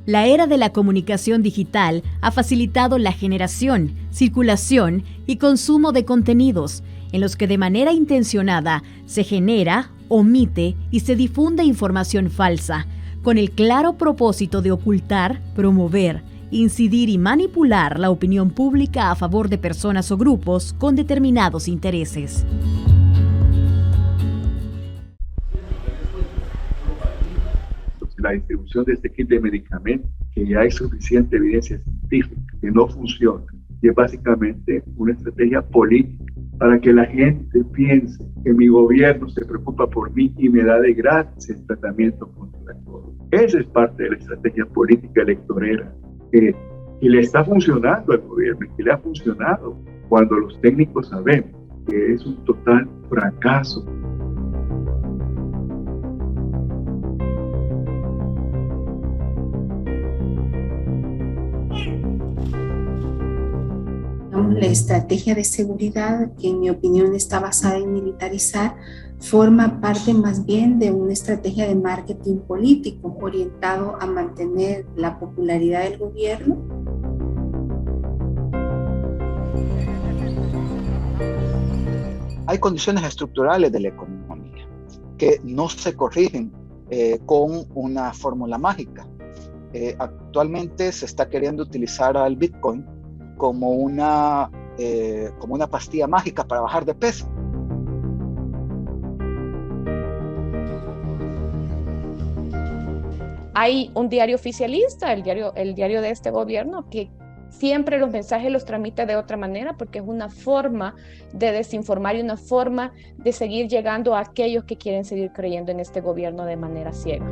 La era de la comunicación digital ha facilitado la generación, circulación y consumo de contenidos en los que de manera intencionada se genera, omite y se difunde información falsa, con el claro propósito de ocultar, promover, incidir y manipular la opinión pública a favor de personas o grupos con determinados intereses. La distribución de este kit de medicamentos, que ya hay suficiente evidencia científica que no funciona, y es básicamente una estrategia política para que la gente piense que mi gobierno se preocupa por mí y me da de gratis el tratamiento contra el COVID. Esa es parte de la estrategia política electorera que le está funcionando al gobierno y que le ha funcionado cuando los técnicos sabemos que es un total fracaso. La estrategia de seguridad, que en mi opinión está basada en militarizar, forma parte más bien de una estrategia de marketing político orientado a mantener la popularidad del gobierno. Hay condiciones estructurales de la economía que no se corrigen con una fórmula mágica. Actualmente se está queriendo utilizar al Bitcoin como una pastilla mágica para bajar de peso. Hay un diario oficialista, el diario de este gobierno, que siempre los mensajes los tramita de otra manera porque es una forma de desinformar y una forma de seguir llegando a aquellos que quieren seguir creyendo en este gobierno de manera ciega.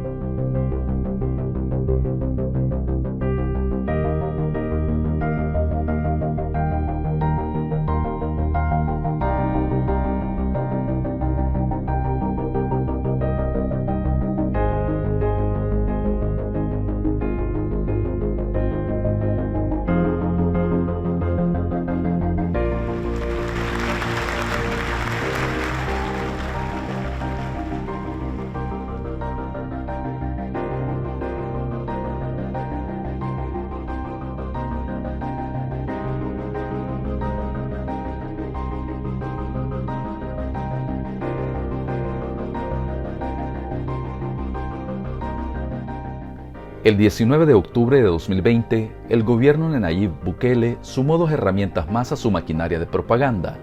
El 19 de octubre de 2020, el gobierno de Nayib Bukele sumó 2 herramientas más a su maquinaria de propaganda: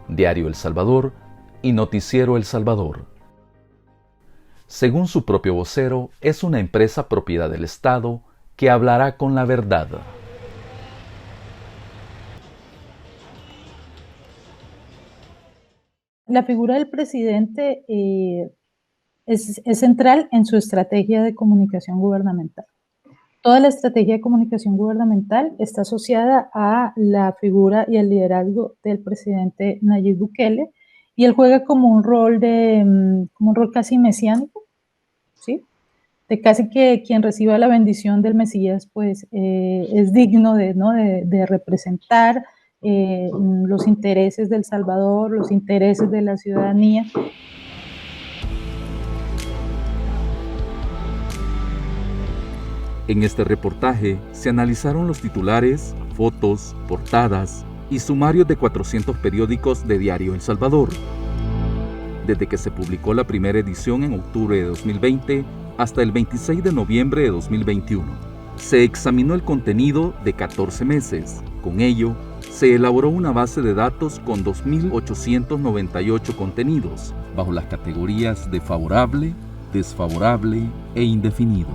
Diario El Salvador y Noticiero El Salvador. Según su propio vocero, es una empresa propiedad del Estado que hablará con la verdad. La figura del presidente es central en su estrategia de comunicación gubernamental. Toda la estrategia de comunicación gubernamental está asociada a la figura y al liderazgo del presidente Nayib Bukele, y él juega como un rol casi mesiánico, ¿sí? De casi que quien reciba la bendición del Mesías, pues es digno de representar los intereses del Salvador, los intereses de la ciudadanía. En este reportaje se analizaron los titulares, fotos, portadas y sumarios de 400 periódicos de Diario El Salvador. Desde que se publicó la primera edición en octubre de 2020 hasta el 26 de noviembre de 2021. Se examinó el contenido de 14 meses. Con ello, se elaboró una base de datos con 2.898 contenidos, bajo las categorías de favorable, desfavorable e indefinido.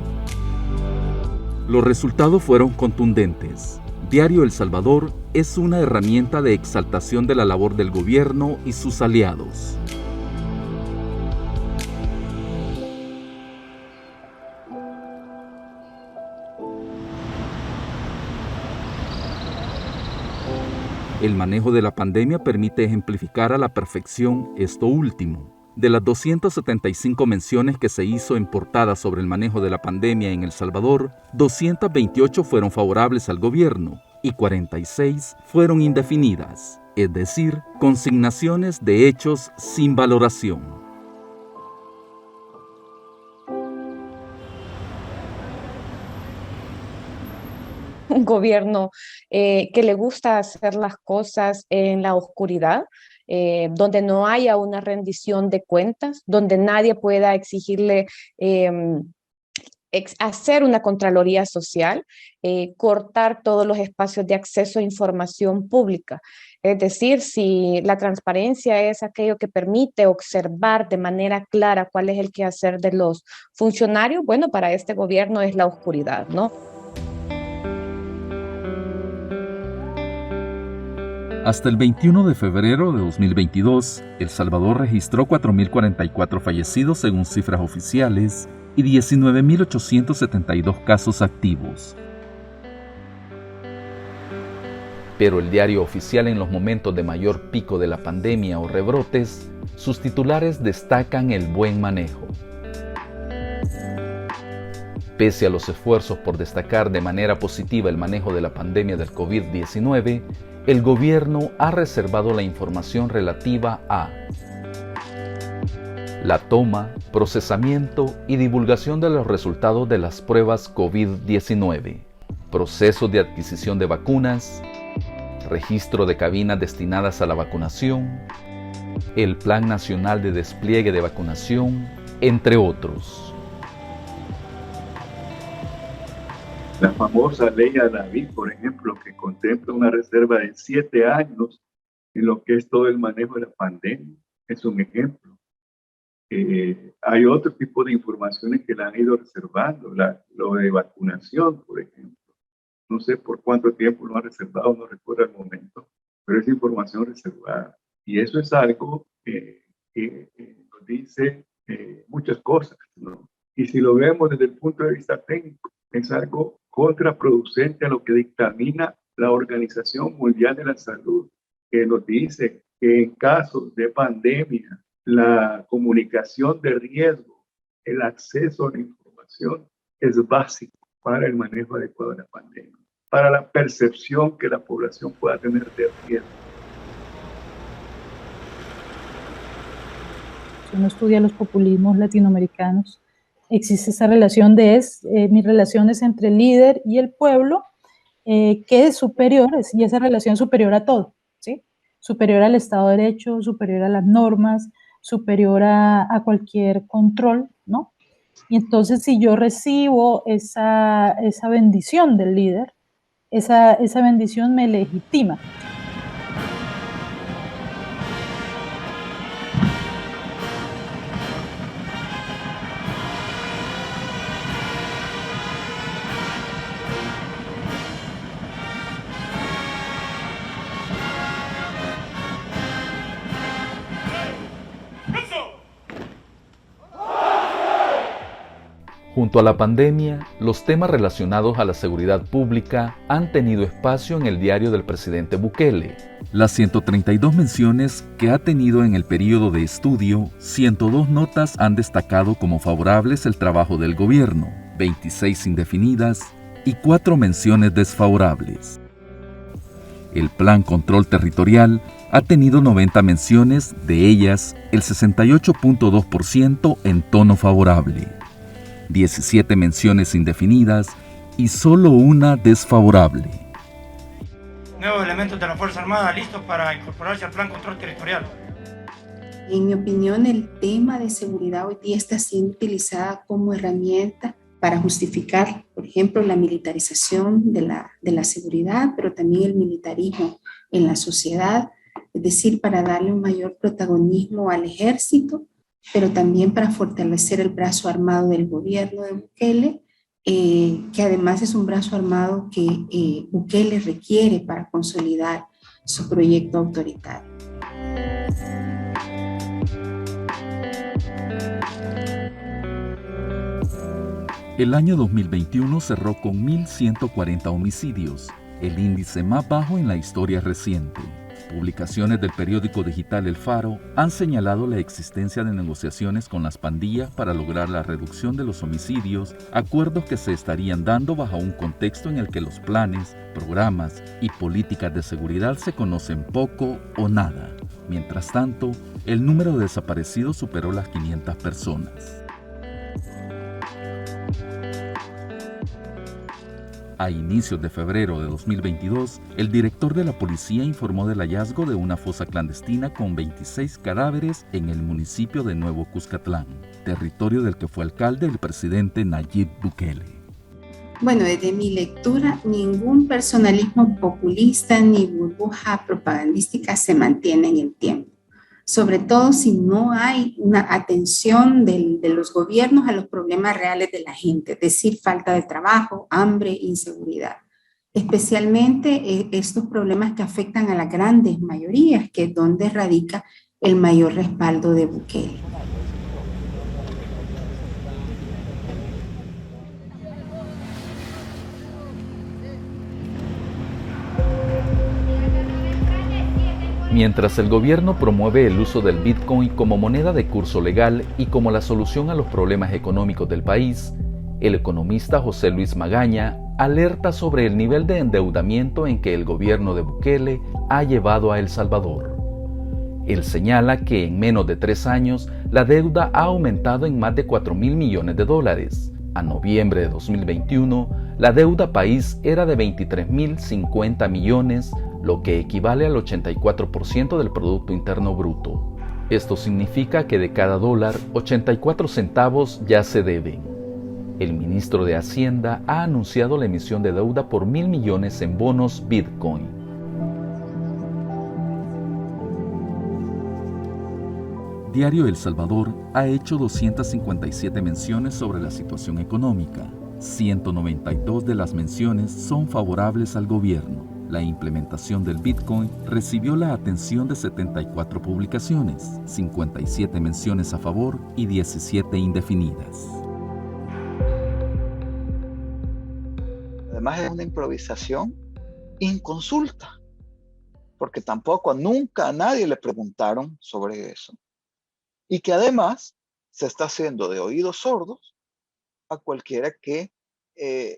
Los resultados fueron contundentes. Diario El Salvador es una herramienta de exaltación de la labor del gobierno y sus aliados. El manejo de la pandemia permite ejemplificar a la perfección esto último. De las 275 menciones que se hizo en portada sobre el manejo de la pandemia en El Salvador, 228 fueron favorables al gobierno y 46 fueron indefinidas, es decir, consignaciones de hechos sin valoración. un gobierno que le gusta hacer las cosas en la oscuridad, donde no haya una rendición de cuentas, donde nadie pueda exigirle hacer una contraloría social, cortar todos los espacios de acceso a información pública. Es decir, si la transparencia es aquello que permite observar de manera clara cuál es el quehacer de los funcionarios, bueno, para este gobierno es la oscuridad, ¿no? Hasta el 21 de febrero de 2022, El Salvador registró 4.044 fallecidos según cifras oficiales y 19.872 casos activos. Pero el diario oficial, en los momentos de mayor pico de la pandemia o rebrotes, sus titulares destacan el buen manejo. Pese a los esfuerzos por destacar de manera positiva el manejo de la pandemia del COVID-19, el gobierno ha reservado la información relativa a la toma, procesamiento y divulgación de los resultados de las pruebas COVID-19, procesos de adquisición de vacunas, registro de cabinas destinadas a la vacunación, el Plan Nacional de Despliegue de Vacunación, entre otros. La famosa ley David, por ejemplo, que contempla una reserva de 7 años en lo que es todo el manejo de la pandemia, es un ejemplo. Hay otro tipo de informaciones que la han ido reservando, lo de vacunación, por ejemplo. No sé por cuánto tiempo lo han reservado, no recuerdo el momento, pero es información reservada. Y eso es algo que nos dice muchas cosas, ¿no? Y si lo vemos desde el punto de vista técnico, es algo contraproducente a lo que dictamina la Organización Mundial de la Salud, que nos dice que en casos de pandemia, la comunicación de riesgo, el acceso a la información es básico para el manejo adecuado de la pandemia, para la percepción que la población pueda tener de riesgo. Si uno estudia los populismos latinoamericanos, existe esa relación mi relación es entre el líder y el pueblo, que es superior, y esa relación superior a todo, ¿sí? Superior al Estado de Derecho, superior a las normas, superior a cualquier control, ¿no? Y entonces, si yo recibo esa bendición del líder, esa bendición me legitima. Junto a la pandemia, los temas relacionados a la seguridad pública han tenido espacio en el diario del presidente Bukele. Las 132 menciones que ha tenido en el periodo de estudio, 102 notas han destacado como favorables el trabajo del gobierno, 26 indefinidas y 4 menciones desfavorables. El Plan Control Territorial ha tenido 90 menciones, de ellas el 68.2% en tono favorable. 17 menciones indefinidas y solo una desfavorable. Nuevos elementos de la Fuerza Armada listos para incorporarse al Plan Control Territorial. En mi opinión, el tema de seguridad hoy día está siendo utilizada como herramienta para justificar, por ejemplo, la militarización de la seguridad, pero también el militarismo en la sociedad, es decir, para darle un mayor protagonismo al ejército, pero también para fortalecer el brazo armado del gobierno de Bukele, que además es un brazo armado que Bukele requiere para consolidar su proyecto autoritario. El año 2021 cerró con 1.140 homicidios, el índice más bajo en la historia reciente. Publicaciones del periódico digital El Faro han señalado la existencia de negociaciones con las pandillas para lograr la reducción de los homicidios, acuerdos que se estarían dando bajo un contexto en el que los planes, programas y políticas de seguridad se conocen poco o nada. Mientras tanto, el número de desaparecidos superó las 500 personas. A inicios de febrero de 2022, el director de la policía informó del hallazgo de una fosa clandestina con 26 cadáveres en el municipio de Nuevo Cuscatlán, territorio del que fue alcalde el presidente Nayib Bukele. Bueno, desde mi lectura, ningún personalismo populista ni burbuja propagandística se mantiene en el tiempo, sobre todo si no hay una atención de los gobiernos a los problemas reales de la gente, es decir, falta de trabajo, hambre, inseguridad. Especialmente estos problemas que afectan a las grandes mayorías, que es donde radica el mayor respaldo de Bukele. Mientras el gobierno promueve el uso del Bitcoin como moneda de curso legal y como la solución a los problemas económicos del país, el economista José Luis Magaña alerta sobre el nivel de endeudamiento en que el gobierno de Bukele ha llevado a El Salvador. Él señala que en menos de 3 años la deuda ha aumentado en más de 4.000 millones de dólares. A noviembre de 2021, la deuda país era de 23.050 millones, lo que equivale al 84% del Producto Interno Bruto. Esto significa que de cada dólar, 84 centavos ya se deben. El ministro de Hacienda ha anunciado la emisión de deuda por 1.000 millones en bonos Bitcoin. Diario El Salvador ha hecho 257 menciones sobre la situación económica. 192 de las menciones son favorables al gobierno. La implementación del Bitcoin recibió la atención de 74 publicaciones, 57 menciones a favor y 17 indefinidas. Además es una improvisación inconsulta, porque tampoco nunca a nadie le preguntaron sobre eso. Y que además se está haciendo de oídos sordos a cualquiera que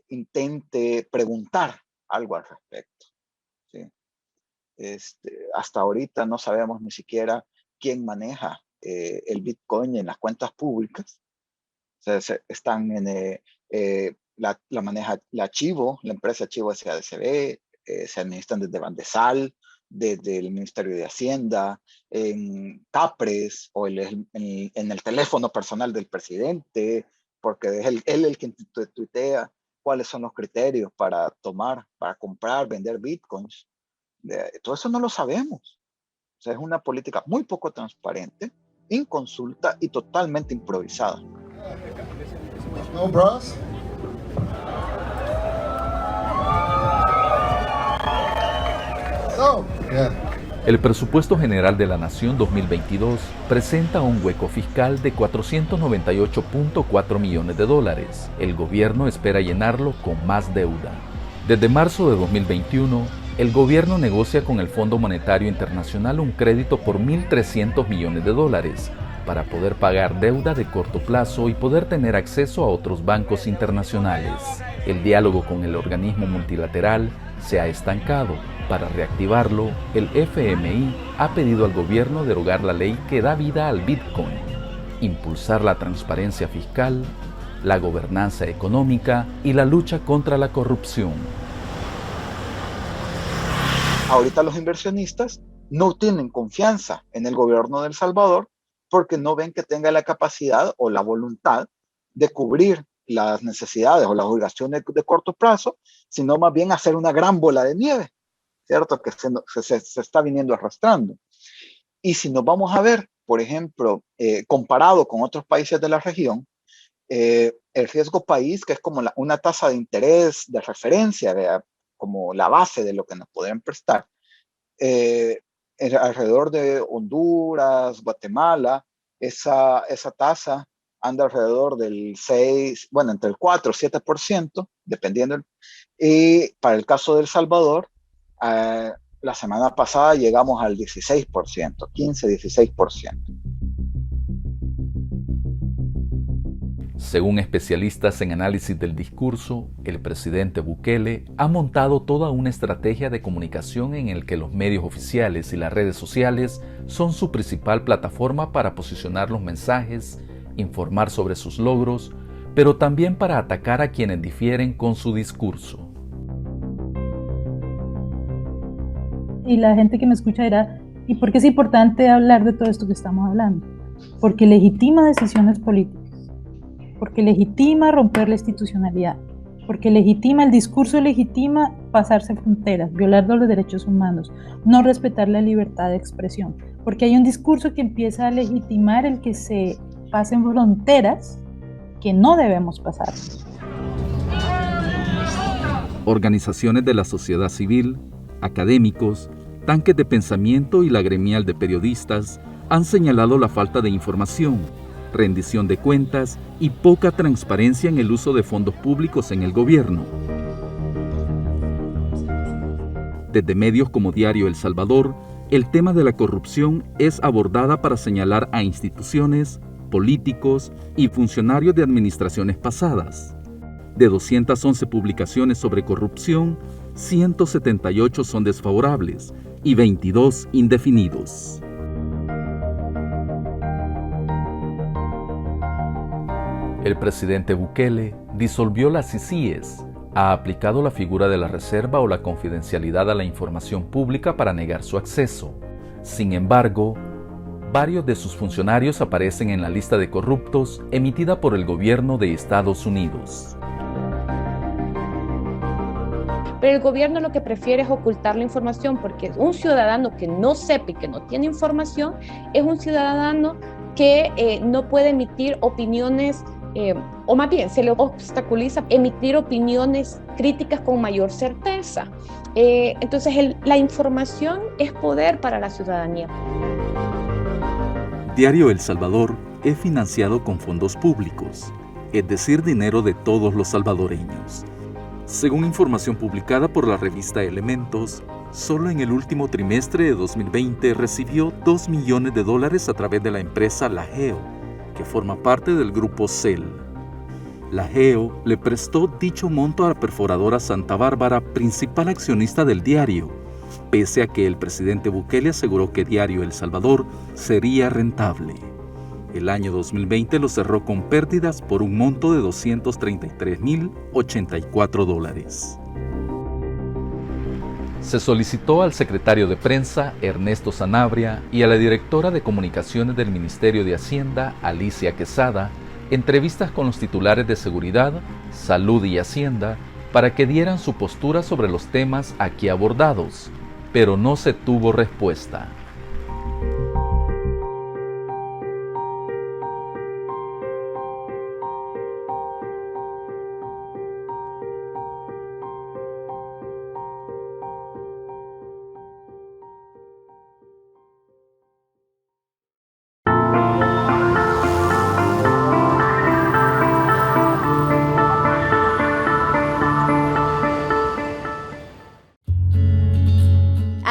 intente preguntar algo al respecto. ¿Sí? Hasta ahorita no sabemos ni siquiera quién maneja el Bitcoin en las cuentas públicas. O sea, están en, la maneja la Chivo, la empresa Chivo SADCB, se administran desde Bandesal, desde el Ministerio de Hacienda, en Capres o en el teléfono personal del presidente, porque es él el que tuitea cuáles son los criterios para comprar, vender bitcoins. Todo eso no lo sabemos. O sea, es una política muy poco transparente, inconsulta y totalmente improvisada. No, bros. So, yeah. El presupuesto general de la Nación 2022 presenta un hueco fiscal de 498.4 millones de dólares. El gobierno espera llenarlo con más deuda. Desde marzo de 2021, el gobierno negocia con el Fondo Monetario Internacional un crédito por 1.300 millones de dólares para poder pagar deuda de corto plazo y poder tener acceso a otros bancos internacionales. El diálogo con el organismo multilateral se ha estancado. Para reactivarlo, el FMI ha pedido al gobierno derogar la ley que da vida al Bitcoin, impulsar la transparencia fiscal, la gobernanza económica y la lucha contra la corrupción. Ahorita los inversionistas no tienen confianza en el gobierno de El Salvador porque no ven que tenga la capacidad o la voluntad de cubrir las necesidades o las obligaciones de corto plazo, sino más bien hacer una gran bola de nieve, ¿cierto? Que se está viniendo arrastrando. Y si nos vamos a ver, por ejemplo, comparado con otros países de la región, el riesgo país, que es como una tasa de interés de referencia, como la base de lo que nos podrían prestar, alrededor de Honduras, Guatemala, esa tasa anda alrededor del 6, bueno, entre el 4 y 7%, dependiendo. Y para el caso de El Salvador, la semana pasada llegamos al 16%, 15-16%. Según especialistas en análisis del discurso, el presidente Bukele ha montado toda una estrategia de comunicación en el que los medios oficiales y las redes sociales son su principal plataforma para posicionar los mensajes, informar sobre sus logros, pero también para atacar a quienes difieren con su discurso. y la gente que me escucha dirá, ¿y por qué es importante hablar de todo esto que estamos hablando? Porque legitima decisiones políticas, porque legitima romper la institucionalidad, porque legitima, el discurso legitima pasarse fronteras, violar los derechos humanos, no respetar la libertad de expresión, porque hay un discurso que empieza a legitimar el que se pasen fronteras que no debemos pasar. Organizaciones de la sociedad civil, académicos, tanques de pensamiento y la gremial de periodistas han señalado la falta de información, rendición de cuentas y poca transparencia en el uso de fondos públicos en el gobierno. Desde medios como Diario El Salvador, el tema de la corrupción es abordada para señalar a instituciones, políticos y funcionarios de administraciones pasadas. De 211 publicaciones sobre corrupción, 178 son desfavorables y 22 indefinidos. El presidente Bukele disolvió las CICIES, ha aplicado la figura de la reserva o la confidencialidad a la información pública para negar su acceso. Sin embargo, varios de sus funcionarios aparecen en la lista de corruptos emitida por el gobierno de Estados Unidos. Pero el gobierno lo que prefiere es ocultar la información, porque un ciudadano que no sepa y que no tiene información es un ciudadano que no puede emitir opiniones, o más bien se le obstaculiza emitir opiniones críticas con mayor certeza. Entonces la información es poder para la ciudadanía. Diario El Salvador es financiado con fondos públicos, es decir, dinero de todos los salvadoreños. Según información publicada por la revista Elementos, solo en el último trimestre de 2020 recibió $2 millones a través de la empresa La Geo, que forma parte del grupo CEL. La Geo le prestó dicho monto a la perforadora Santa Bárbara, principal accionista del diario, pese a que el presidente Bukele aseguró que Diario El Salvador sería rentable. El año 2020 lo cerró con pérdidas por un monto de $233,084. Se solicitó al secretario de Prensa, Ernesto Sanabria, y a la directora de Comunicaciones del Ministerio de Hacienda, Alicia Quesada, entrevistas con los titulares de Seguridad, Salud y Hacienda para que dieran su postura sobre los temas aquí abordados, pero no se tuvo respuesta.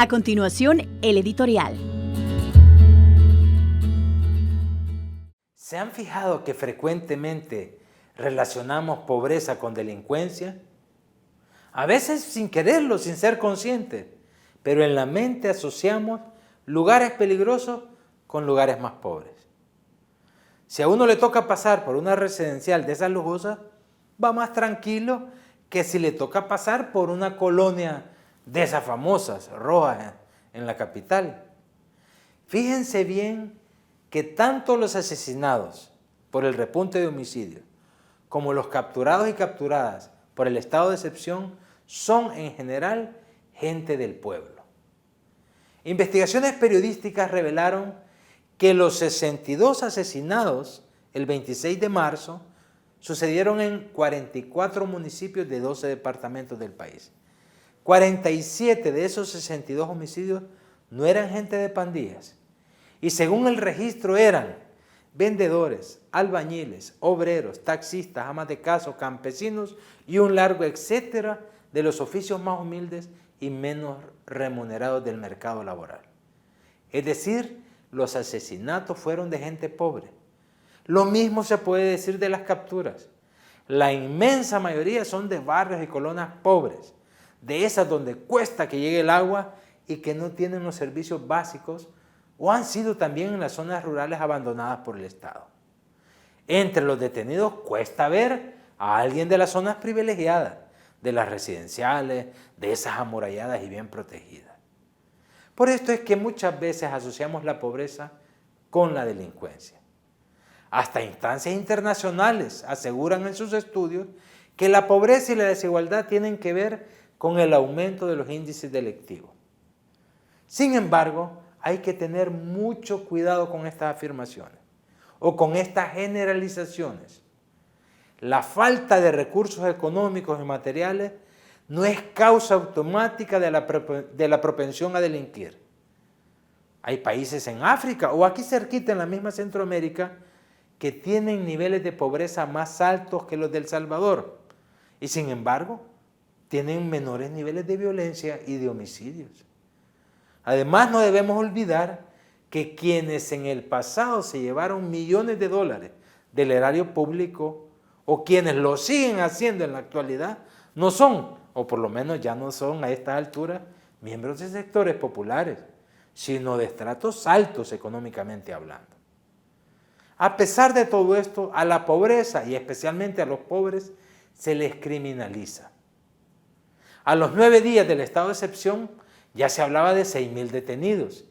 A continuación, el editorial. ¿Se han fijado que frecuentemente relacionamos pobreza con delincuencia? A veces sin quererlo, sin ser conscientes, pero en la mente asociamos lugares peligrosos con lugares más pobres. Si a uno le toca pasar por una residencial de esas lujosas, va más tranquilo que si le toca pasar por una colonia de esas famosas, rojas, en la capital. Fíjense bien que tanto los asesinados por el repunte de homicidios como los capturados y capturadas por el estado de excepción son en general gente del pueblo. Investigaciones periodísticas revelaron que los 62 asesinados el 26 de marzo sucedieron en 44 municipios de 12 departamentos del país. 47 de esos 62 homicidios no eran gente de pandillas y según el registro eran vendedores, albañiles, obreros, taxistas, amas de casa, campesinos y un largo etcétera de los oficios más humildes y menos remunerados del mercado laboral. Es decir, los asesinatos fueron de gente pobre. Lo mismo se puede decir de las capturas. La inmensa mayoría son de barrios y colonias pobres, de esas donde cuesta que llegue el agua y que no tienen los servicios básicos o han sido también en las zonas rurales abandonadas por el Estado. Entre los detenidos cuesta ver a alguien de las zonas privilegiadas, de las residenciales, de esas amuralladas y bien protegidas. Por esto es que muchas veces asociamos la pobreza con la delincuencia. Hasta instancias internacionales aseguran en sus estudios que la pobreza y la desigualdad tienen que ver con el aumento de los índices delictivos. Sin embargo, hay que tener mucho cuidado con estas afirmaciones o con estas generalizaciones. La falta de recursos económicos y materiales no es causa automática de la propensión a delinquir. Hay países en África o aquí cerquita en la misma Centroamérica que tienen niveles de pobreza más altos que los de El Salvador y sin embargo tienen menores niveles de violencia y de homicidios. Además, no debemos olvidar que quienes en el pasado se llevaron millones de dólares del erario público o quienes lo siguen haciendo en la actualidad no son, o por lo menos ya no son a esta altura, miembros de sectores populares, sino de estratos altos económicamente hablando. A pesar de todo esto, a la pobreza y especialmente a los pobres se les criminaliza. A los 9 días del estado de excepción ya se hablaba de 6.000 detenidos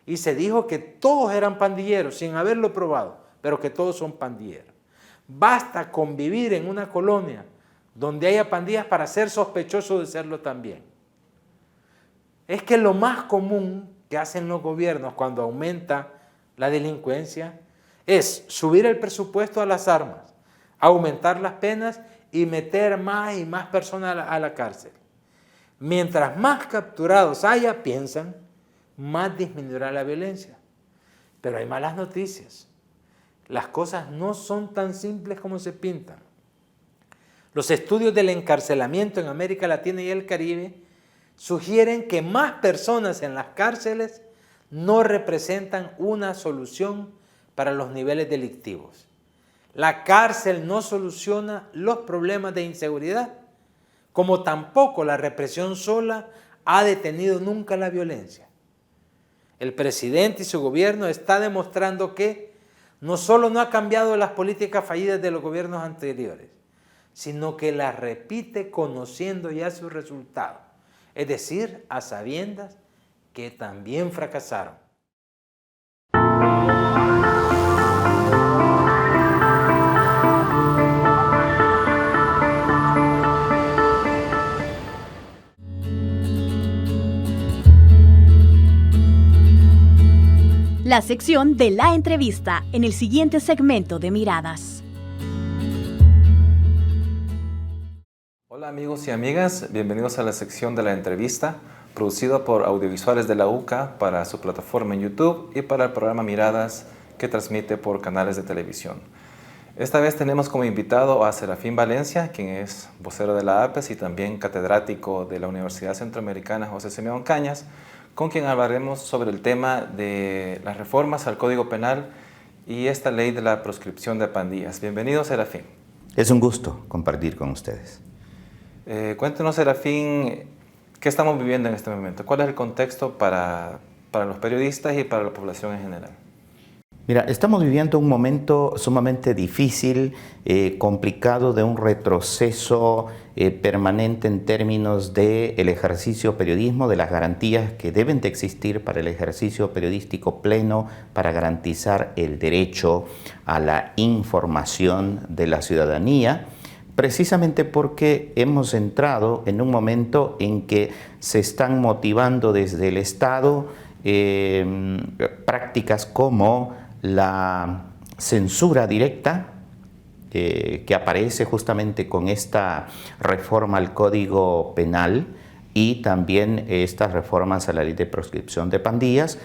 y se dijo que todos eran pandilleros sin haberlo probado, pero que todos son pandilleros. Basta con vivir en una colonia donde haya pandillas para ser sospechoso de serlo también. Es que lo más común que hacen los gobiernos cuando aumenta la delincuencia es subir el presupuesto a las armas, aumentar las penas y meter más y más personas a la cárcel. Mientras más capturados haya, piensan, más disminuirá la violencia. Pero hay malas noticias. Las cosas no son tan simples como se pintan. Los estudios del encarcelamiento en América Latina y el Caribe sugieren que más personas en las cárceles no representan una solución para los niveles delictivos. La cárcel no soluciona los problemas de inseguridad, como tampoco la represión sola ha detenido nunca la violencia. El presidente y su gobierno está demostrando que no solo no ha cambiado las políticas fallidas de los gobiernos anteriores, sino que las repite conociendo ya sus resultados, es decir, a sabiendas que también fracasaron. La sección de la entrevista en el siguiente segmento de Miradas. Hola amigos y amigas, bienvenidos a la sección de la entrevista, producido por Audiovisuales de la UCA para su plataforma en YouTube y para el programa Miradas que transmite por canales de televisión. Esta vez tenemos como invitado a Serafín Valencia, quien es vocero de la APES y también catedrático de la Universidad Centroamericana José Simeón Cañas, con quien hablaremos sobre el tema de las reformas al Código Penal y esta ley de la proscripción de pandillas. Bienvenido, Serafín. Es un gusto compartir con ustedes. Cuéntenos, Serafín, ¿qué estamos viviendo en este momento? ¿Cuál es el contexto para los periodistas y para la población en general? Mira, estamos viviendo un momento sumamente difícil, complicado, de un retroceso permanente en términos del ejercicio periodismo, de las garantías que deben de existir para el ejercicio periodístico pleno, para garantizar el derecho a la información de la ciudadanía, precisamente porque hemos entrado en un momento en que se están motivando desde el Estado prácticas como la censura directa, que aparece justamente con esta reforma al Código Penal y también estas reformas a la ley de proscripción de pandillas,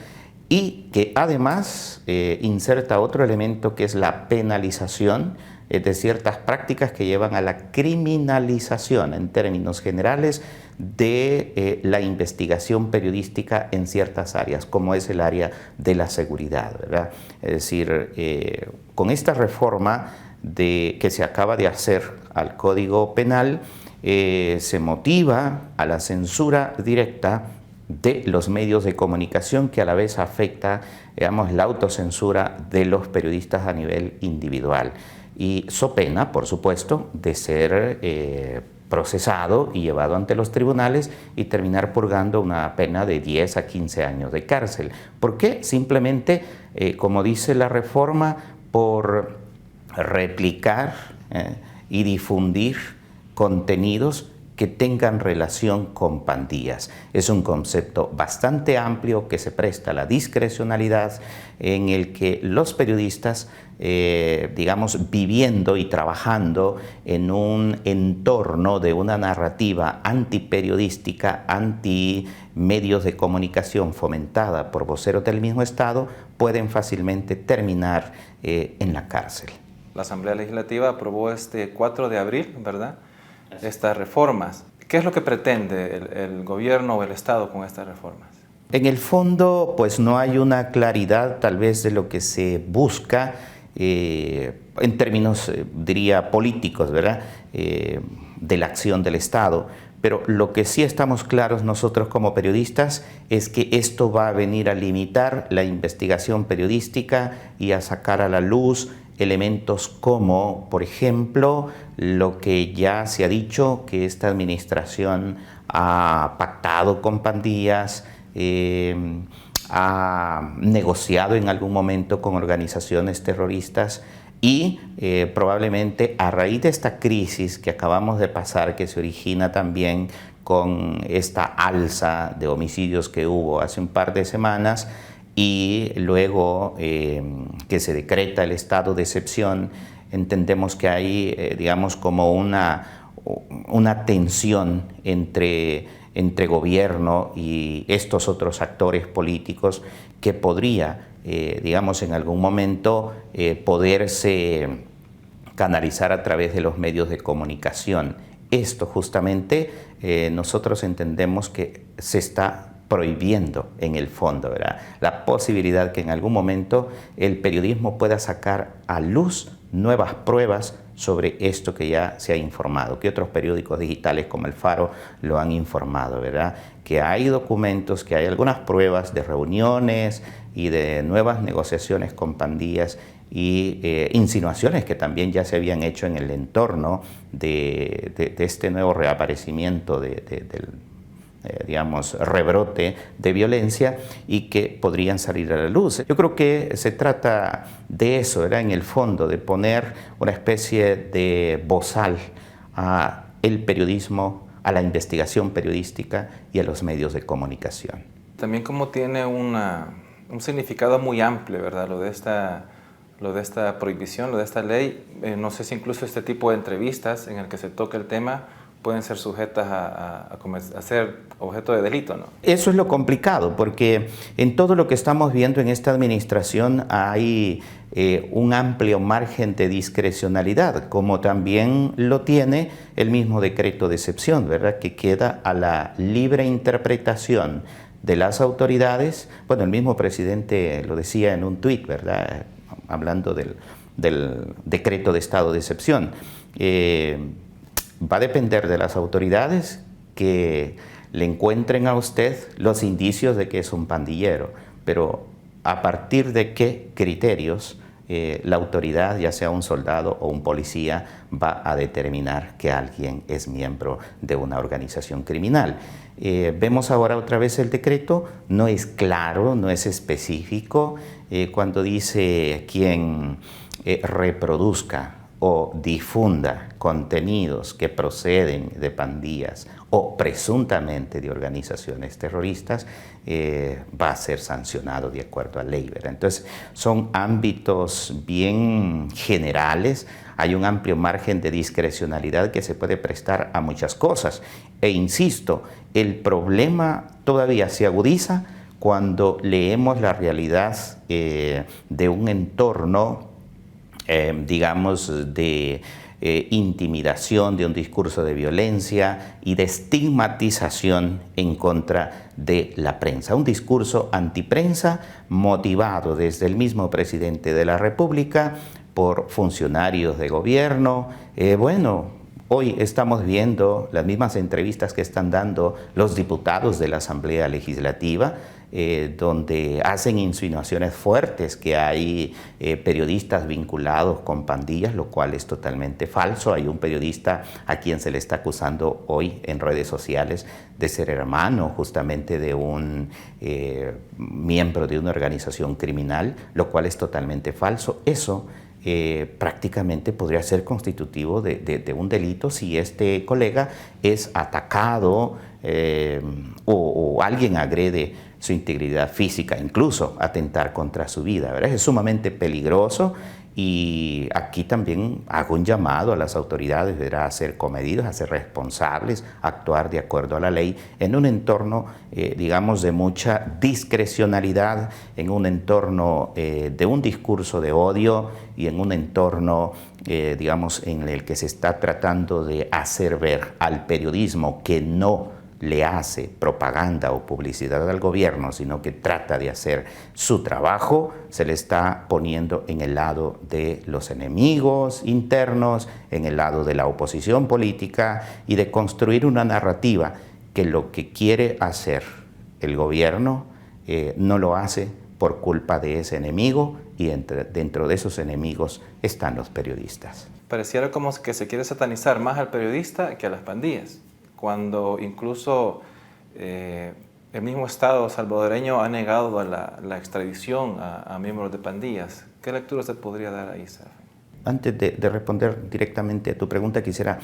y que además inserta otro elemento que es la penalización de ciertas prácticas que llevan a la criminalización en términos generales de la investigación periodística en ciertas áreas, como es el área de la seguridad, ¿verdad? Es decir, con esta reforma que se acaba de hacer al Código Penal, se motiva a la censura directa de los medios de comunicación, que a la vez afecta, digamos, la autocensura de los periodistas a nivel individual. Y so pena, por supuesto, de ser procesado y llevado ante los tribunales y terminar purgando una pena de 10 a 15 años de cárcel. ¿Por qué? Simplemente, como dice la reforma, por replicar y difundir contenidos que tengan relación con pandillas. Es un concepto bastante amplio que se presta a la discrecionalidad, en el que los periodistas, digamos, viviendo y trabajando en un entorno de una narrativa antiperiodística, anti-medios de comunicación fomentada por voceros del mismo Estado, pueden fácilmente terminar en la cárcel. La Asamblea Legislativa aprobó este 4 de abril, ¿verdad?, estas reformas. ¿Qué es lo que pretende el gobierno o el Estado con estas reformas? En el fondo, pues no hay una claridad tal vez de lo que se busca en términos, diría, políticos, ¿verdad?, de la acción del Estado. Pero lo que sí estamos claros nosotros como periodistas es que esto va a venir a limitar la investigación periodística y a sacar a la luz elementos como, por ejemplo, lo que ya se ha dicho, que esta administración ha pactado con pandillas, ha negociado en algún momento con organizaciones terroristas y probablemente a raíz de esta crisis que acabamos de pasar, que se origina también con esta alza de homicidios que hubo hace un par de semanas, y luego que se decreta el estado de excepción, entendemos que hay, digamos, como una tensión entre gobierno y estos otros actores políticos que podría, digamos, en algún momento poderse canalizar a través de los medios de comunicación. Esto justamente nosotros entendemos que se está prohibiendo en el fondo, ¿verdad?, la posibilidad que en algún momento el periodismo pueda sacar a luz nuevas pruebas sobre esto que ya se ha informado, que otros periódicos digitales como El Faro lo han informado, ¿verdad?, que hay documentos, que hay algunas pruebas de reuniones y de nuevas negociaciones con pandillas y insinuaciones que también ya se habían hecho en el entorno de este nuevo reaparecimiento del digamos, rebrote de violencia y que podrían salir a la luz. Yo creo que se trata de eso, ¿verdad?, en el fondo, de poner una especie de bozal a el periodismo, a la investigación periodística y a los medios de comunicación. También como tiene un significado muy amplio, ¿verdad?, lo de esta prohibición, lo de esta ley. No sé si incluso este tipo de entrevistas en el que se toca el tema pueden ser sujetas a ser objeto de delito, ¿no? Eso es lo complicado, porque en todo lo que estamos viendo en esta administración hay un amplio margen de discrecionalidad, como también lo tiene el mismo decreto de excepción, ¿verdad?, que queda a la libre interpretación de las autoridades. Bueno, el mismo presidente lo decía en un tuit, ¿verdad?, hablando del decreto de estado de excepción. Va a depender de las autoridades que le encuentren a usted los indicios de que es un pandillero, pero a partir de qué criterios la autoridad, ya sea un soldado o un policía, va a determinar que alguien es miembro de una organización criminal. Vemos ahora otra vez el decreto, no es claro, no es específico, cuando dice quien reproduzca o difunda contenidos que proceden de pandillas o presuntamente de organizaciones terroristas, va a ser sancionado de acuerdo a ley, ¿verdad? Entonces, son ámbitos bien generales, hay un amplio margen de discrecionalidad que se puede prestar a muchas cosas. E insisto, el problema todavía se agudiza cuando leemos la realidad de un entorno digamos, de intimidación, de un discurso de violencia y de estigmatización en contra de la prensa. Un discurso antiprensa motivado desde el mismo presidente de la República por funcionarios de gobierno, bueno, Hoy estamos viendo las mismas entrevistas que están dando los diputados de la Asamblea Legislativa, donde hacen insinuaciones fuertes que hay periodistas vinculados con pandillas, lo cual es totalmente falso. Hay un periodista a quien se le está acusando hoy en redes sociales de ser hermano justamente de un miembro de una organización criminal, lo cual es totalmente falso. Eso prácticamente podría ser constitutivo de un delito si este colega es atacado o alguien agrede su integridad física, incluso atentar contra su vida, ¿verdad? Es sumamente peligroso y aquí también hago un llamado a las autoridades, ¿verdad?, a ser comedidos, a ser responsables, a actuar de acuerdo a la ley en un entorno, digamos, de mucha discrecionalidad, en un entorno de un discurso de odio y en un entorno, digamos, en el que se está tratando de hacer ver al periodismo que no le hace propaganda o publicidad al gobierno, sino que trata de hacer su trabajo, se le está poniendo en el lado de los enemigos internos, en el lado de la oposición política y de construir una narrativa que lo que quiere hacer el gobierno no lo hace por culpa de ese enemigo y dentro de esos enemigos están los periodistas. Pareciera como que se quiere satanizar más al periodista que a las pandillas, cuando incluso el mismo Estado salvadoreño ha negado la extradición a miembros de pandillas. ¿Qué lectura se podría dar ahí, Serafín? Antes de responder directamente a tu pregunta, quisiera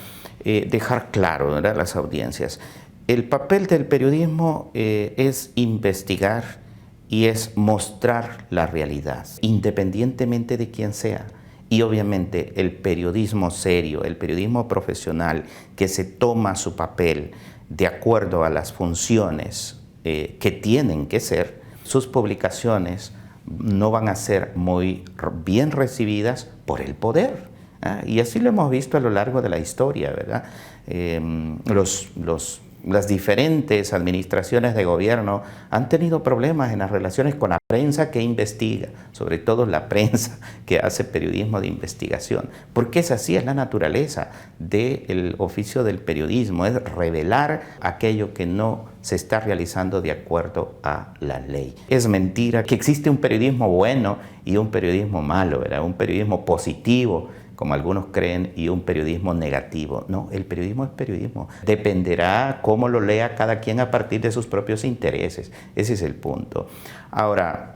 dejar claro, ¿verdad?, las audiencias. El papel del periodismo es investigar y es mostrar la realidad, independientemente de quién sea. Y obviamente el periodismo serio, el periodismo profesional que se toma su papel de acuerdo a las funciones que tienen que ser, sus publicaciones no van a ser muy bien recibidas por el poder. Y así lo hemos visto a lo largo de la historia, ¿verdad? Las diferentes administraciones de gobierno han tenido problemas en las relaciones con la prensa que investiga, sobre todo la prensa que hace periodismo de investigación, porque es así, es la naturaleza del oficio del periodismo, es revelar aquello que no se está realizando de acuerdo a la ley. Es mentira que existe un periodismo bueno y un periodismo malo, ¿verdad? Un periodismo positivo, como algunos creen, y un periodismo negativo. No, el periodismo es periodismo. Dependerá cómo lo lea cada quien a partir de sus propios intereses. Ese es el punto. Ahora,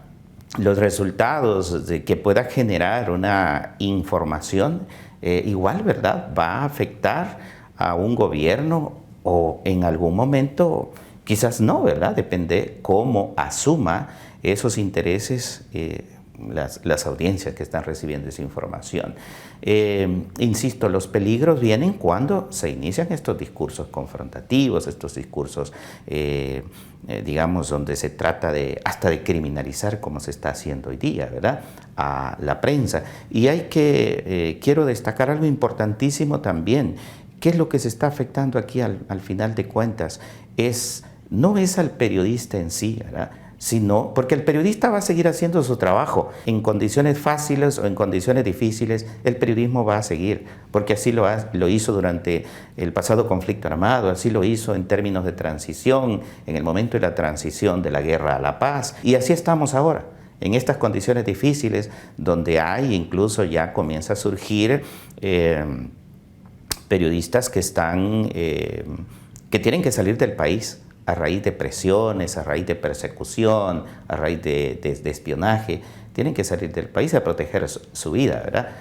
los resultados de que pueda generar una información, igual, ¿verdad?, va a afectar a un gobierno o en algún momento, quizás no, ¿verdad? Depende cómo asuma esos intereses las audiencias que están recibiendo esa información. Insisto, los peligros vienen cuando se inician estos discursos confrontativos, estos discursos, digamos, donde se trata hasta de criminalizar, como se está haciendo hoy día, ¿verdad?, a la prensa. Y quiero destacar algo importantísimo también. ¿Qué es lo que se está afectando aquí al final de cuentas? No es al periodista en sí, ¿verdad?, sino porque el periodista va a seguir haciendo su trabajo en condiciones fáciles o en condiciones difíciles. El periodismo va a seguir, porque así lo hizo durante el pasado conflicto armado, así lo hizo en términos de transición, en el momento de la transición de la guerra a la paz, y así estamos ahora, en estas condiciones difíciles, donde incluso ya comienza a surgir periodistas que tienen que salir del país a raíz de presiones, a raíz de persecución, a raíz de espionaje. Tienen que salir del país a proteger su vida, ¿verdad?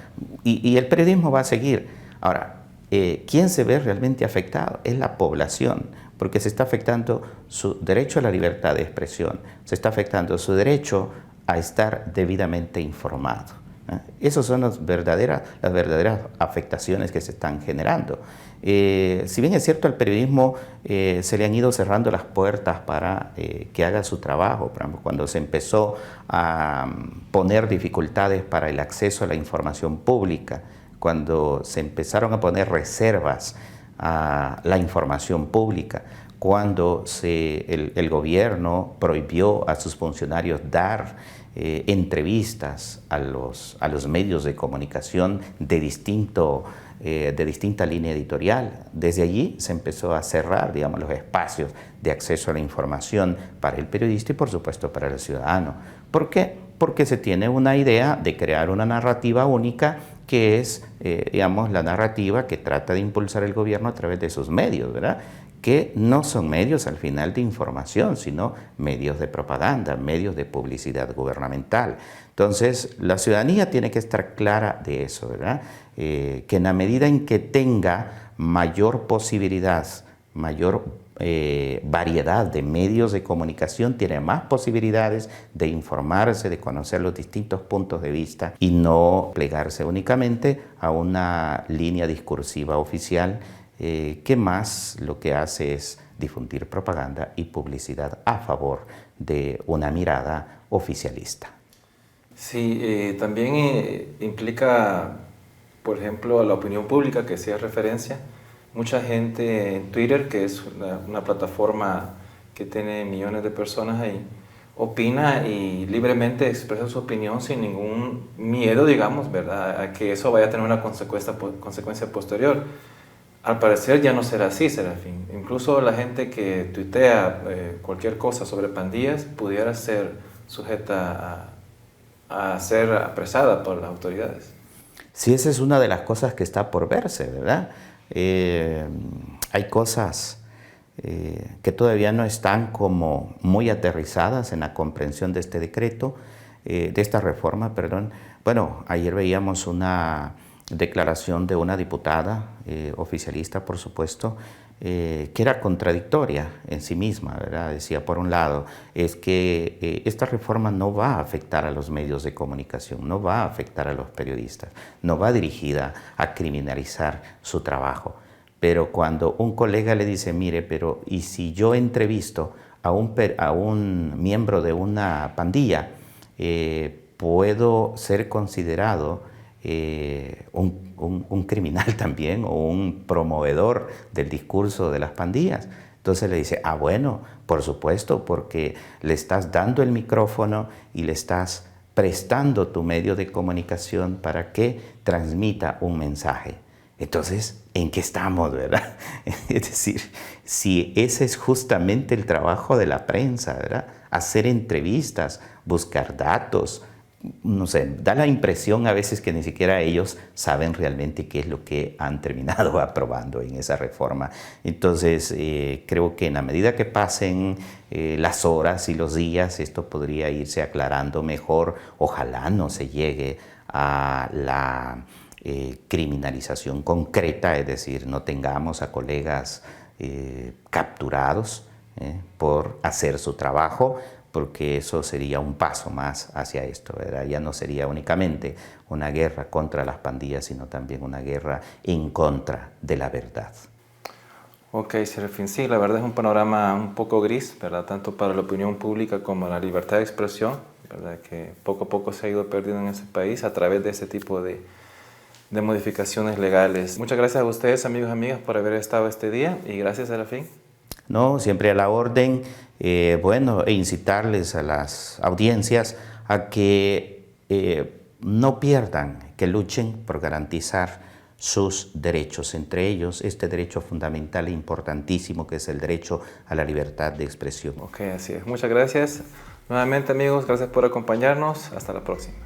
Y el periodismo va a seguir. Ahora, ¿quién se ve realmente afectado? Es la población, porque se está afectando su derecho a la libertad de expresión, se está afectando su derecho a estar debidamente informado. Esas son las verdaderas afectaciones que se están generando. Si bien es cierto, al periodismo se le han ido cerrando las puertas para que haga su trabajo. Por ejemplo, cuando se empezó a poner dificultades para el acceso a la información pública, cuando se empezaron a poner reservas a la información pública, cuando el gobierno prohibió a sus funcionarios dar entrevistas a los medios de comunicación de distinta línea editorial. Desde allí se empezó a cerrar, digamos, los espacios de acceso a la información para el periodista y, por supuesto, para el ciudadano. ¿Por qué? Porque se tiene una idea de crear una narrativa única que es, digamos, la narrativa que trata de impulsar el gobierno a través de sus medios, ¿verdad? Que no son medios al final de información, sino medios de propaganda, medios de publicidad gubernamental. Entonces, la ciudadanía tiene que estar clara de eso, ¿verdad? Que en la medida en que tenga mayor posibilidad, mayor variedad de medios de comunicación, tiene más posibilidades de informarse, de conocer los distintos puntos de vista y no plegarse únicamente a una línea discursiva oficial que más lo que hace es difundir propaganda y publicidad a favor de una mirada oficialista. Sí, también implica, por ejemplo, la opinión pública que hacía referencia. Mucha gente en Twitter, que es una plataforma que tiene millones de personas ahí, opina y libremente expresa su opinión sin ningún miedo, digamos, ¿verdad?, a que eso vaya a tener una consecuencia posterior. Al parecer ya no será así, Serafín. Incluso la gente que tuitea cualquier cosa sobre pandillas pudiera ser sujeta a ser apresada por las autoridades. Sí, esa es una de las cosas que está por verse, ¿verdad? Hay cosas que todavía no están como muy aterrizadas en la comprensión de este decreto, de esta reforma, perdón. Bueno, ayer veíamos una declaración de una diputada oficialista, por supuesto, que era contradictoria en sí misma, ¿verdad? Decía, por un lado, es que esta reforma no va a afectar a los medios de comunicación, no va a afectar a los periodistas, no va dirigida a criminalizar su trabajo. Pero cuando un colega le dice, mire, pero ¿y si yo entrevisto a un miembro de una pandilla, puedo ser considerado un criminal también o un promovedor del discurso de las pandillas? Entonces le dice, bueno, por supuesto, porque le estás dando el micrófono y le estás prestando tu medio de comunicación para que transmita un mensaje. Entonces, ¿en qué estamos, verdad? Es decir, si ese es justamente el trabajo de la prensa, ¿verdad? Hacer entrevistas, buscar datos, no sé, da la impresión a veces que ni siquiera ellos saben realmente qué es lo que han terminado aprobando en esa reforma. Entonces, creo que en la medida que pasen las horas y los días, esto podría irse aclarando mejor. Ojalá no se llegue a la criminalización concreta, es decir, no tengamos a colegas capturados por hacer su trabajo, porque eso sería un paso más hacia esto, ¿verdad? Ya no sería únicamente una guerra contra las pandillas, sino también una guerra en contra de la verdad. Ok, Serafín, sí, la verdad es un panorama un poco gris, ¿verdad? Tanto para la opinión pública como la libertad de expresión, ¿verdad? Que poco a poco se ha ido perdiendo en ese país a través de este tipo de modificaciones legales. Muchas gracias a ustedes, amigos y amigas, por haber estado este día, y gracias, Serafín. No, siempre a la orden. Bueno, e incitarles a las audiencias a que no pierdan, que luchen por garantizar sus derechos, entre ellos este derecho fundamental e importantísimo que es el derecho a la libertad de expresión. Ok, así es. Muchas gracias. Nuevamente, amigos, gracias por acompañarnos. Hasta la próxima.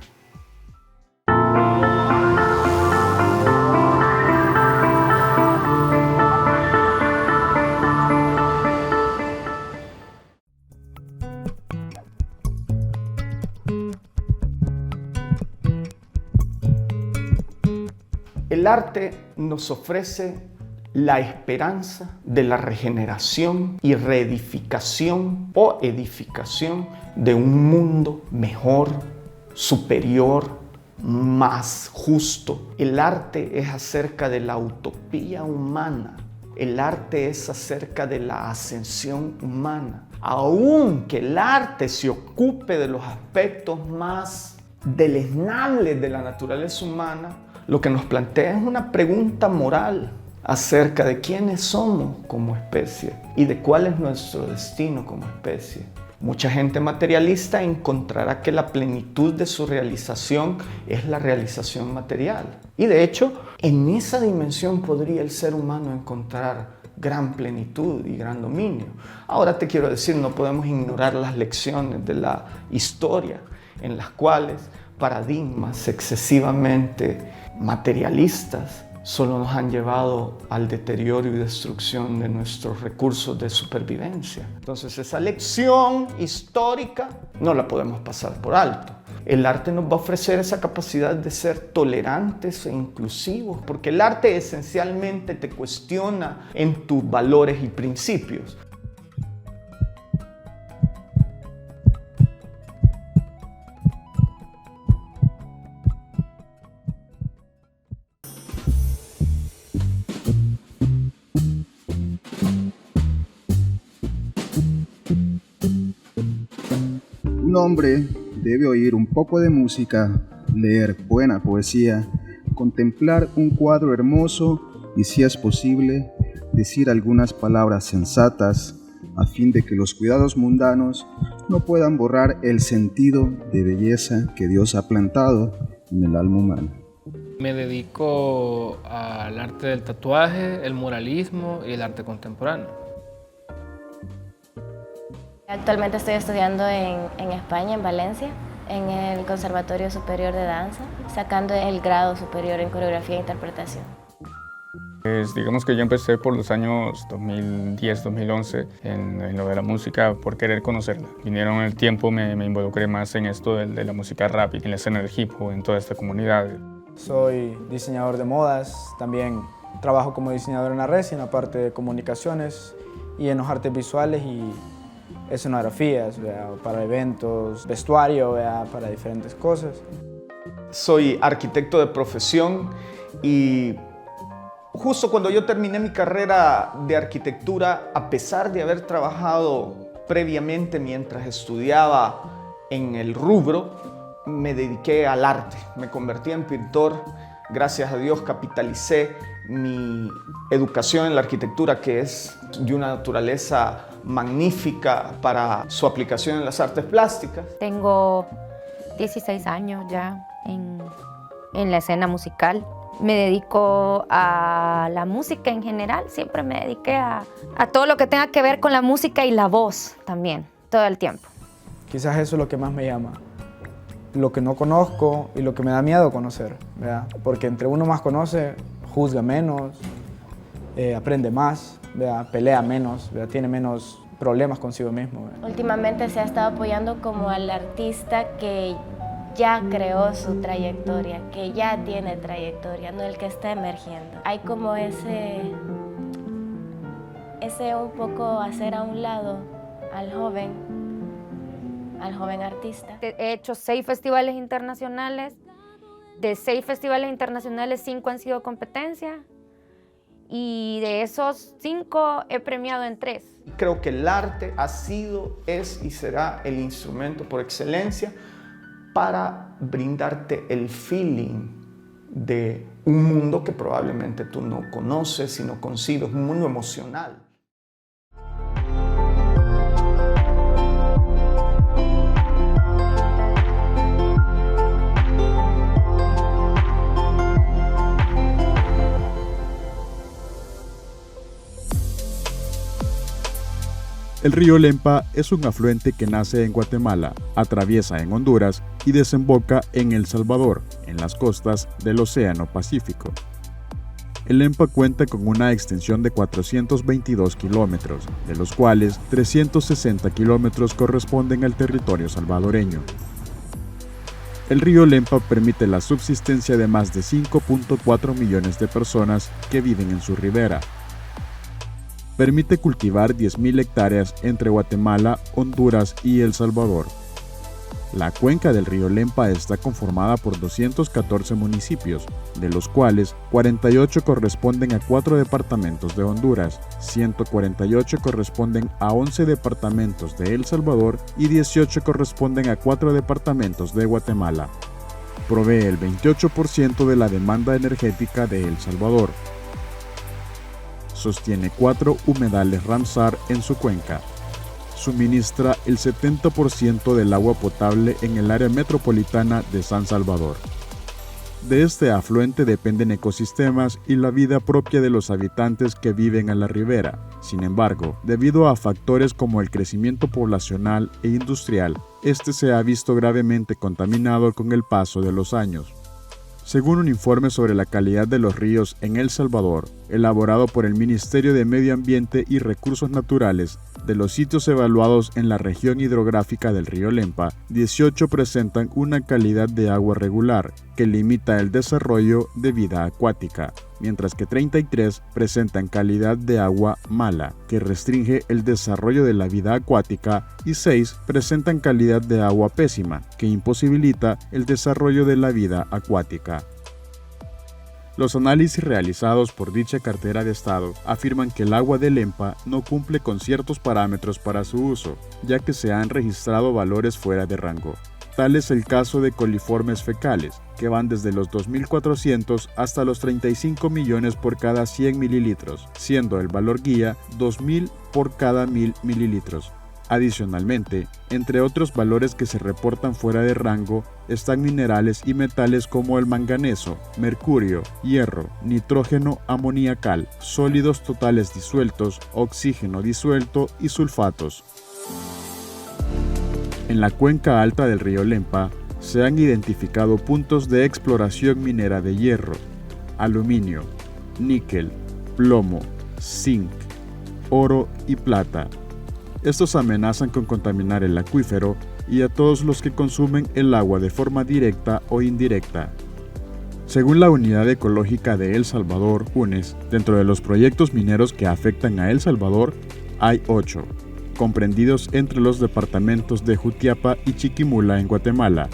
El arte nos ofrece la esperanza de la regeneración y reedificación o edificación de un mundo mejor, superior, más justo. El arte es acerca de la utopía humana. El arte es acerca de la ascensión humana. Aunque el arte se ocupe de los aspectos más deleznables de la naturaleza humana, lo que nos plantea es una pregunta moral. acerca de quiénes somos como especie y de cuál es nuestro destino como especie. Mucha gente materialista encontrará que la plenitud de su realización es la realización material. Y de hecho, en esa dimensión podría el ser humano encontrar gran plenitud y gran dominio. Ahora te quiero decir, no podemos ignorar las lecciones de la historia en las cuales paradigmas excesivamente materialistas solo nos han llevado al deterioro y destrucción de nuestros recursos de supervivencia. Entonces esa lección histórica no la podemos pasar por alto. El arte nos va a ofrecer esa capacidad de ser tolerantes e inclusivos, porque el arte esencialmente te cuestiona en tus valores y principios. Un hombre debe oír un poco de música, leer buena poesía, contemplar un cuadro hermoso y, si es posible, decir algunas palabras sensatas a fin de que los cuidados mundanos no puedan borrar el sentido de belleza que Dios ha plantado en el alma humana. Me dedico al arte del tatuaje, el muralismo y el arte contemporáneo. Actualmente estoy estudiando en España, en Valencia, en el Conservatorio Superior de Danza, sacando el grado superior en coreografía e interpretación. Pues digamos que yo empecé por los años 2010-2011 en lo de la música por querer conocerla. Vinieron el tiempo, me involucré más en esto de la música rap y en la escena del hip hop en toda esta comunidad. Soy diseñador de modas, también trabajo como diseñador en la red, en la parte de comunicaciones y en los artes visuales y escenografías, para eventos, vestuario, para diferentes cosas. Soy arquitecto de profesión y justo cuando yo terminé mi carrera de arquitectura, a pesar de haber trabajado previamente mientras estudiaba en el rubro, me dediqué al arte. Me convertí en pintor. Gracias a Dios capitalicé mi educación en la arquitectura, que es de una naturaleza magnífica para su aplicación en las artes plásticas. Tengo 16 años ya en la escena musical. Me dedico a la música en general, siempre me dediqué a todo lo que tenga que ver con la música y la voz también, todo el tiempo. Quizás eso es lo que más me llama, lo que no conozco y lo que me da miedo conocer, ¿verdad? Porque entre uno más conoce, juzga menos, aprende más, ¿verdad? Pelea menos, ¿verdad? Tiene menos problemas consigo mismo, ¿verdad? Últimamente se ha estado apoyando como al artista que ya creó su trayectoria, que ya tiene trayectoria, no el que está emergiendo. Hay como ese un poco hacer a un lado al joven artista. He hecho 6 festivales internacionales. De 6 festivales internacionales, 5 han sido competencia. Y de esos 5 he premiado en 3. Creo que el arte ha sido, es y será el instrumento por excelencia para brindarte el feeling de un mundo que probablemente tú no conoces y no concibes, un mundo emocional. El río Lempa es un afluente que nace en Guatemala, atraviesa en Honduras y desemboca en El Salvador, en las costas del Océano Pacífico. El Lempa cuenta con una extensión de 422 kilómetros, de los cuales 360 kilómetros corresponden al territorio salvadoreño. El río Lempa permite la subsistencia de más de 5.4 millones de personas que viven en su ribera. Permite cultivar 10.000 hectáreas entre Guatemala, Honduras y El Salvador. La cuenca del río Lempa está conformada por 214 municipios, de los cuales 48 corresponden a 4 departamentos de Honduras, 148 corresponden a 11 departamentos de El Salvador y 18 corresponden a 4 departamentos de Guatemala. Provee el 28% de la demanda energética de El Salvador. sostiene 4 humedales Ramsar en su cuenca. Suministra el 70% del agua potable en el área metropolitana de San Salvador. De este afluente dependen ecosistemas y la vida propia de los habitantes que viven a la ribera. Sin embargo, debido a factores como el crecimiento poblacional e industrial, este se ha visto gravemente contaminado con el paso de los años. Según un informe sobre la calidad de los ríos en El Salvador, elaborado por el Ministerio de Medio Ambiente y Recursos Naturales, de los sitios evaluados en la región hidrográfica del río Lempa, 18 presentan una calidad de agua regular, que limita el desarrollo de vida acuática, mientras que 33 presentan calidad de agua mala, que restringe el desarrollo de la vida acuática, y 6 presentan calidad de agua pésima, que imposibilita el desarrollo de la vida acuática. Los análisis realizados por dicha cartera de Estado afirman que el agua de Lempa no cumple con ciertos parámetros para su uso, ya que se han registrado valores fuera de rango. Tal es el caso de coliformes fecales, que van desde los 2.400 hasta los 35 millones por cada 100 mililitros, siendo el valor guía 2.000 por cada 1.000 mililitros. Adicionalmente, entre otros valores que se reportan fuera de rango, están minerales y metales como el manganeso, mercurio, hierro, nitrógeno amoniacal, sólidos totales disueltos, oxígeno disuelto y sulfatos. En la cuenca alta del río Lempa se han identificado puntos de exploración minera de hierro, aluminio, níquel, plomo, zinc, oro y plata. Estos amenazan con contaminar el acuífero y a todos los que consumen el agua de forma directa o indirecta. Según la Unidad Ecológica de El Salvador, UNES, dentro de los proyectos mineros que afectan a El Salvador, hay 8, comprendidos entre los departamentos de Jutiapa y Chiquimula en Guatemala,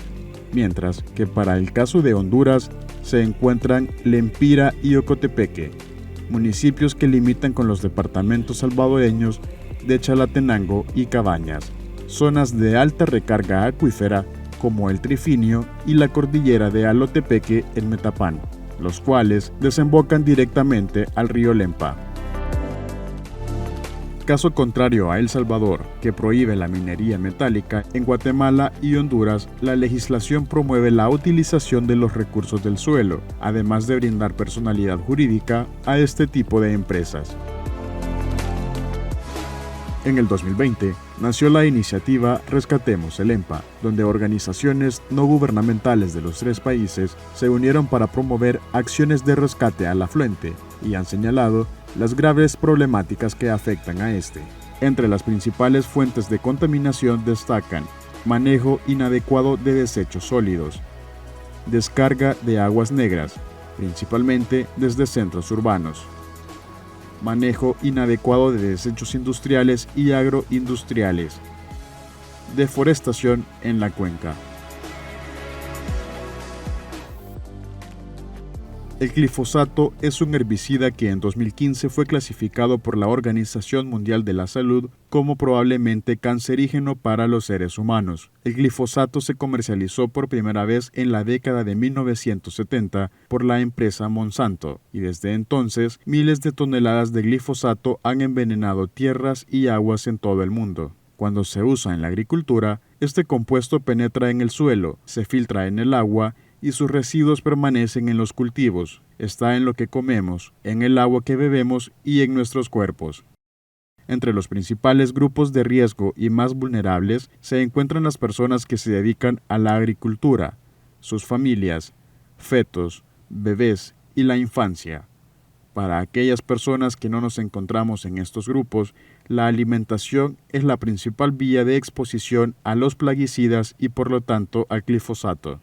mientras que para el caso de Honduras se encuentran Lempira y Ocotepeque, municipios que limitan con los departamentos salvadoreños de Chalatenango y Cabañas, zonas de alta recarga acuífera como el Trifinio y la cordillera de Alotepeque en Metapán, los cuales desembocan directamente al río Lempa. Caso contrario a El Salvador, que prohíbe la minería metálica, en Guatemala y Honduras la legislación promueve la utilización de los recursos del suelo, además de brindar personalidad jurídica a este tipo de empresas. En el 2020, nació la iniciativa Rescatemos el Lempa, donde organizaciones no gubernamentales de los 3 países se unieron para promover acciones de rescate al afluente y han señalado las graves problemáticas que afectan a este. Entre las principales fuentes de contaminación destacan manejo inadecuado de desechos sólidos, descarga de aguas negras, principalmente desde centros urbanos, manejo inadecuado de desechos industriales y agroindustriales, deforestación en la cuenca. El glifosato es un herbicida que en 2015 fue clasificado por la Organización Mundial de la Salud como probablemente cancerígeno para los seres humanos. El glifosato se comercializó por primera vez en la década de 1970 por la empresa Monsanto, y desde entonces miles de toneladas de glifosato han envenenado tierras y aguas en todo el mundo. Cuando se usa en la agricultura, este compuesto penetra en el suelo, se filtra en el agua y sus residuos permanecen en los cultivos, está en lo que comemos, en el agua que bebemos y en nuestros cuerpos. Entre los principales grupos de riesgo y más vulnerables se encuentran las personas que se dedican a la agricultura, sus familias, fetos, bebés y la infancia. Para aquellas personas que no nos encontramos en estos grupos, la alimentación es la principal vía de exposición a los plaguicidas y por lo tanto al glifosato.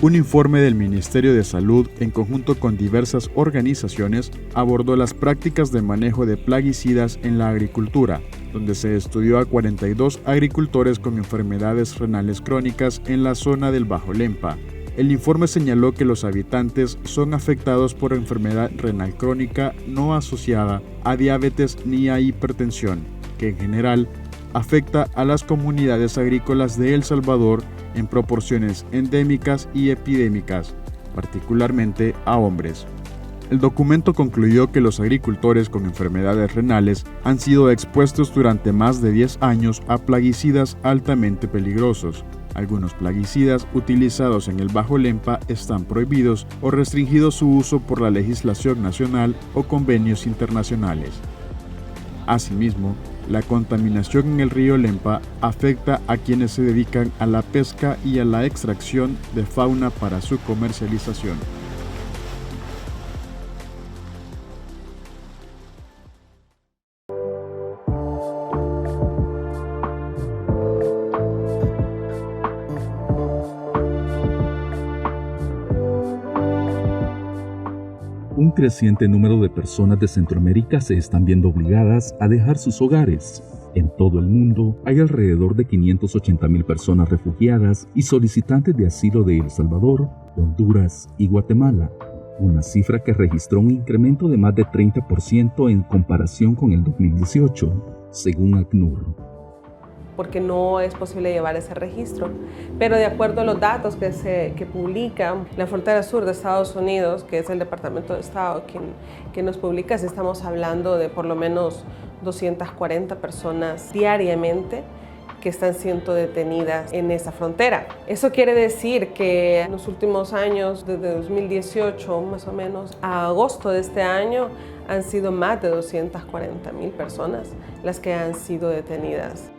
Un informe del Ministerio de Salud, en conjunto con diversas organizaciones, abordó las prácticas de manejo de plaguicidas en la agricultura, donde se estudió a 42 agricultores con enfermedades renales crónicas en la zona del Bajo Lempa. El informe señaló que los habitantes son afectados por enfermedad renal crónica no asociada a diabetes ni a hipertensión, que en general afecta a las comunidades agrícolas de El Salvador en proporciones endémicas y epidémicas, particularmente a hombres. El documento concluyó que los agricultores con enfermedades renales han sido expuestos durante más de 10 años a plaguicidas altamente peligrosos. Algunos plaguicidas utilizados en el Bajo Lempa están prohibidos o restringido su uso por la legislación nacional o convenios internacionales. Asimismo, la contaminación en el río Lempa afecta a quienes se dedican a la pesca y a la extracción de fauna para su comercialización. Un creciente número de personas de Centroamérica se están viendo obligadas a dejar sus hogares. En todo el mundo hay alrededor de 580,000 personas refugiadas y solicitantes de asilo de El Salvador, Honduras y Guatemala, una cifra que registró un incremento de más de 30% en comparación con el 2018, según ACNUR. Porque no es posible llevar ese registro. Pero de acuerdo a los datos que publica la frontera sur de Estados Unidos, que es el Departamento de Estado quien nos publica, si estamos hablando de por lo menos 240 personas diariamente que están siendo detenidas en esa frontera. Eso quiere decir que en los últimos años, desde 2018 más o menos a agosto de este año, han sido más de 240,000 personas las que han sido detenidas.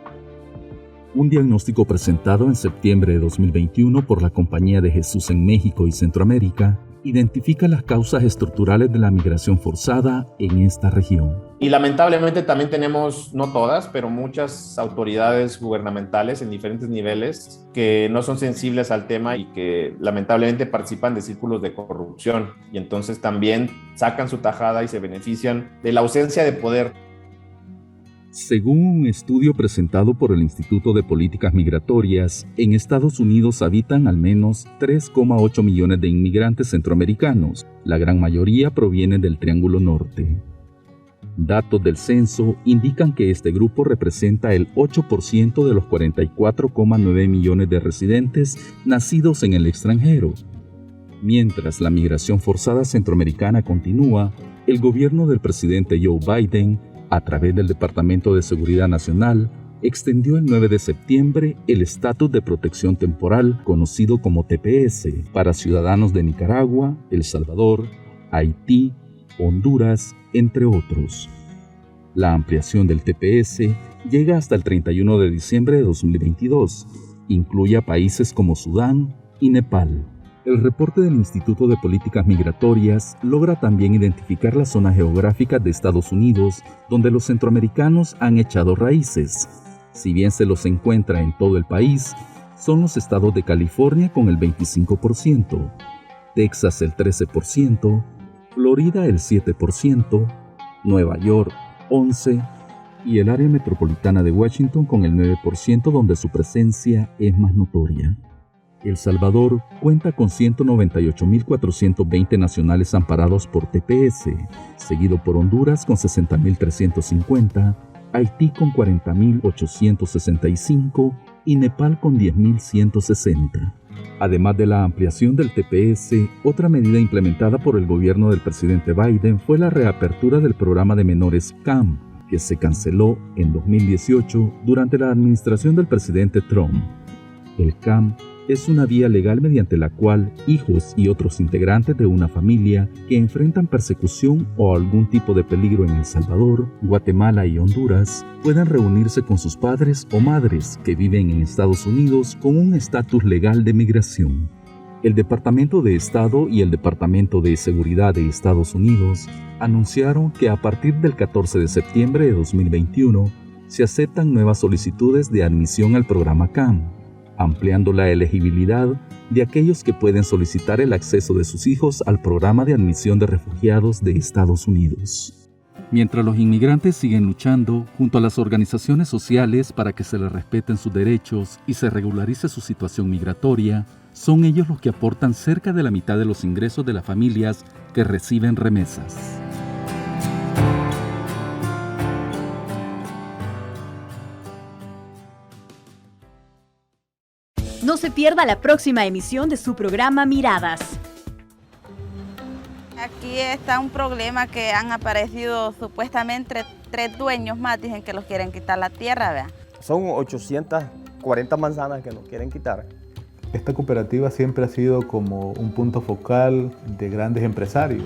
Un diagnóstico presentado en septiembre de 2021 por la Compañía de Jesús en México y Centroamérica identifica las causas estructurales de la migración forzada en esta región. Y lamentablemente también tenemos, no todas, pero muchas autoridades gubernamentales en diferentes niveles que no son sensibles al tema y que lamentablemente participan de círculos de corrupción y entonces también sacan su tajada y se benefician de la ausencia de poder. Según un estudio presentado por el Instituto de Políticas Migratorias, en Estados Unidos habitan al menos 3,8 millones de inmigrantes centroamericanos. La gran mayoría provienen del Triángulo Norte. Datos del censo indican que este grupo representa el 8% de los 44,9 millones de residentes nacidos en el extranjero. Mientras la migración forzada centroamericana continúa, el gobierno del presidente Joe Biden, a través del Departamento de Seguridad Nacional, extendió el 9 de septiembre el estatus de protección temporal, conocido como TPS, para ciudadanos de Nicaragua, El Salvador, Haití, Honduras, entre otros. La ampliación del TPS llega hasta el 31 de diciembre de 2022. Incluye a países como Sudán y Nepal. El reporte del Instituto de Políticas Migratorias logra también identificar las zonas geográficas de Estados Unidos donde los centroamericanos han echado raíces. Si bien se los encuentra en todo el país, son los estados de California con el 25%, Texas el 13%, Florida el 7%, Nueva York 11% y el área metropolitana de Washington con el 9% donde su presencia es más notoria. El Salvador cuenta con 198,420 nacionales amparados por TPS, seguido por Honduras con 60,350, Haití con 40,865 y Nepal con 10,160. Además de la ampliación del TPS, otra medida implementada por el gobierno del presidente Biden fue la reapertura del programa de menores CAM, que se canceló en 2018 durante la administración del presidente Trump. El CAM es una vía legal mediante la cual hijos y otros integrantes de una familia que enfrentan persecución o algún tipo de peligro en El Salvador, Guatemala y Honduras puedan reunirse con sus padres o madres que viven en Estados Unidos con un estatus legal de migración. El Departamento de Estado y el Departamento de Seguridad de Estados Unidos anunciaron que a partir del 14 de septiembre de 2021 se aceptan nuevas solicitudes de admisión al programa CAM, ampliando la elegibilidad de aquellos que pueden solicitar el acceso de sus hijos al programa de admisión de refugiados de Estados Unidos. Mientras los inmigrantes siguen luchando junto a las organizaciones sociales para que se les respeten sus derechos y se regularice su situación migratoria, son ellos los que aportan cerca de la mitad de los ingresos de las familias que reciben remesas. No se pierda la próxima emisión de su programa Miradas. Aquí está un problema que han aparecido supuestamente 3 dueños más, dicen que los quieren quitar la tierra, ¿vea? Son 840 manzanas que nos quieren quitar. Esta cooperativa siempre ha sido como un punto focal de grandes empresarios